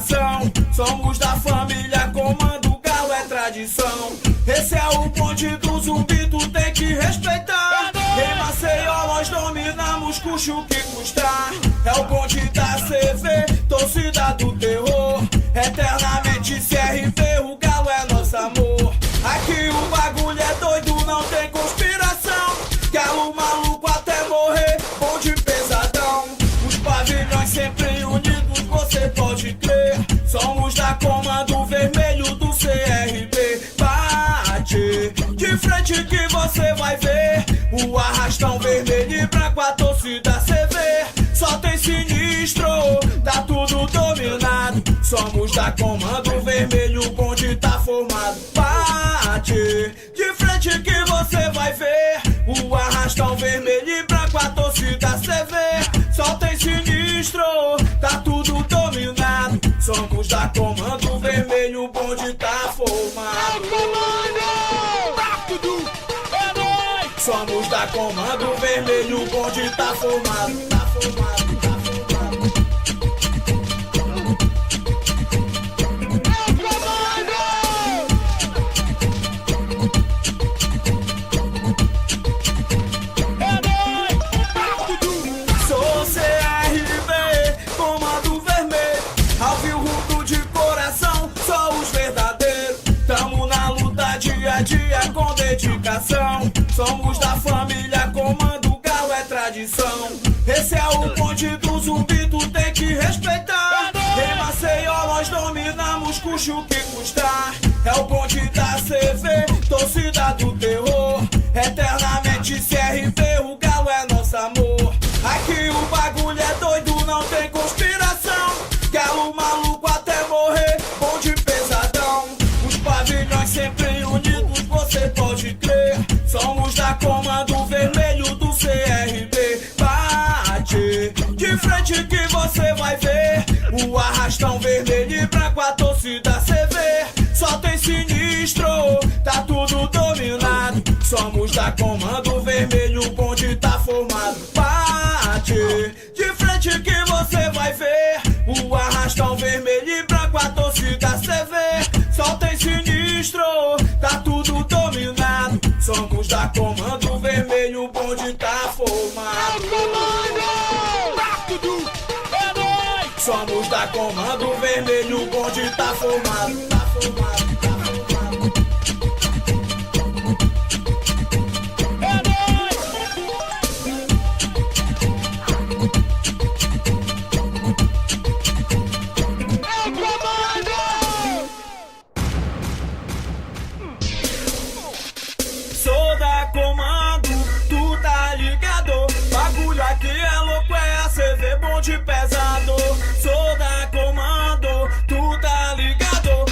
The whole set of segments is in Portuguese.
conspiração. Somos da família, comando galo é tradição. Esse é o bonde do zumbi, tu tem que respeitar. Em Maceió nós dominamos, custe o que custar. É o bonde da CV, torcida do terror. Eternamente CRB, o galo é nosso amor. Aqui o bagulho é doido, não tem conspiração. Galo maluco até morrer, bonde pesadão. Os pavilhões sempre unidos, você pode crer. Somos da comando vermelho do CRB. Bate de frente que você vai ver o arrastão vermelho e branco, a torcida CV. Só tem sinistro, tá tudo dominado. Somos da comando vermelho, o bonde tá formado. Bate de frente que você vai ver o arrastão vermelho e branco, a torcida CV. Só tem sinistro, tá tudo dominado. Somos da comando vermelho, o bonde tá formado. Somos da comando vermelho, o bonde tá formado. Tá formado, tá formado. Sou CRB, comando vermelho. Alvio rudo de coração, sou os verdadeiros. Tamo na luta dia a dia com dedicação. Somos da família, comando galo é tradição. Esse é o bonde do zumbi, tu tem que respeitar. Em Maceió nós dominamos, custe o que custar. É o bonde da CV, torcida do terror. Eternamente CRB, o galo é nosso amor. Aqui o bagulho é doido, não tem conspiração. Galo maluco até morrer, bonde pesadão. Os pavilhões sempre unidos, você pode crer. Somos da comando vermelho do CRB. Bate de frente que você vai ver o arrastão vermelho e branco, a torcida CV. Só tem sinistro, tá tudo dominado. Somos da comando vermelho, o bonde tá formado. Bate de frente que você vai ver o arrastão vermelho e branco, a torcida CV. Só tem sinistro, tá tudo dominado. Somos da comando vermelho, o bonde tá formado. Somos da comando vermelho, o bonde tá formado. Tá formado, tá formado. Sou da comando, tu tá ligado? Bagulho aqui é louco, é a CV, bonde pesado. Sou da comando, tu tá ligado?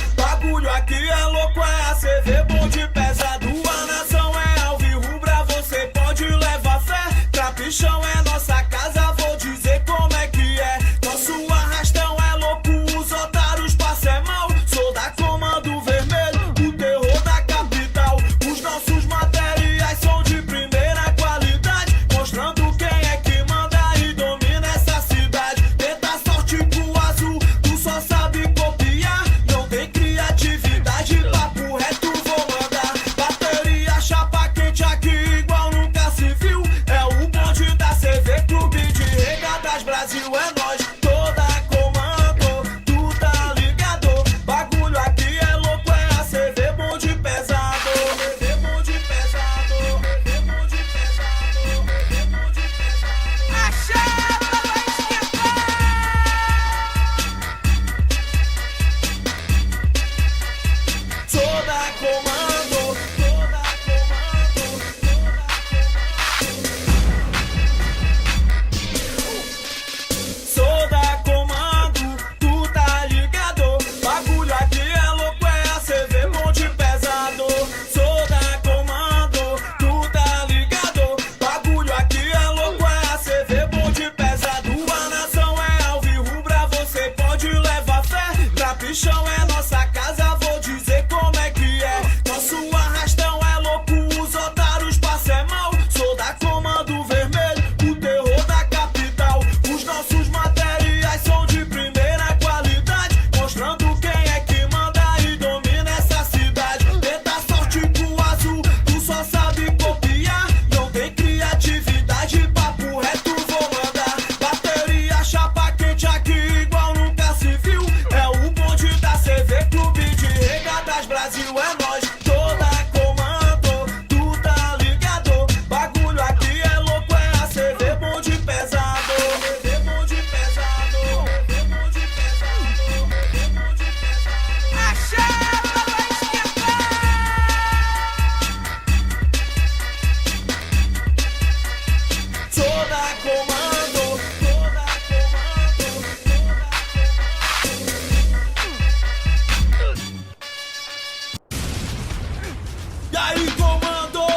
aí, comando?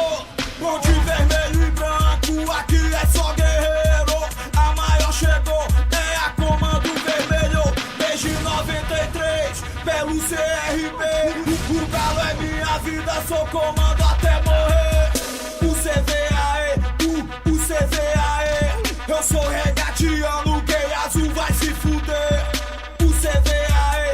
Ponte vermelho e branco, aqui é só guerreiro. A maior chegou, é a Comando Vermelho. Desde 93, pelo CRB. O galo é minha vida, sou comando até morrer. O CVAE, o CVAE. Eu sou regatiano, gay azul vai se fuder. O CVAE,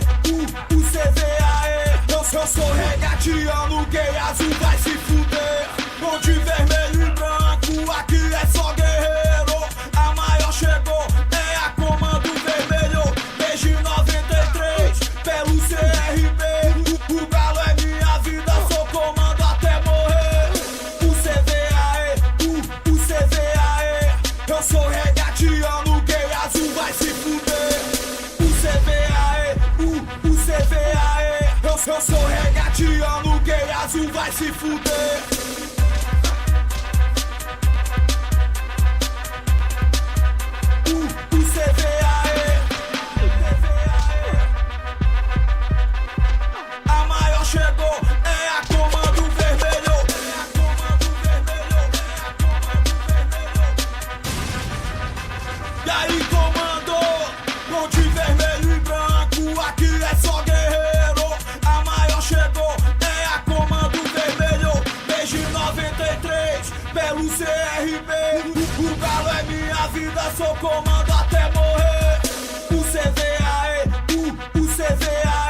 o CVAE. Eu sou regatiano, gay azul vai se fuder. Ponte vermelho e branco, aqui é só guerreiro. A maior chegou, é a Comando Vermelho. Desde 93, pelo CRB. O galo é minha vida, sou comando até morrer. O CVAE, o CVAE. Eu sou regatiano, gay azul vai se fuder. O CVAE, o CVAE. Eu sou regatiano, gay azul vai se fuder. O CVAE. A maior chegou, é a Comando Vermelho. E aí, comando? Ponte vermelho e branco, aqui é só guerreiro. A maior chegou, é a Comando Vermelho. Desde 93, pelo CRB. O galo é minha vida, sou comando até morrer. O CVAE, o CVAE.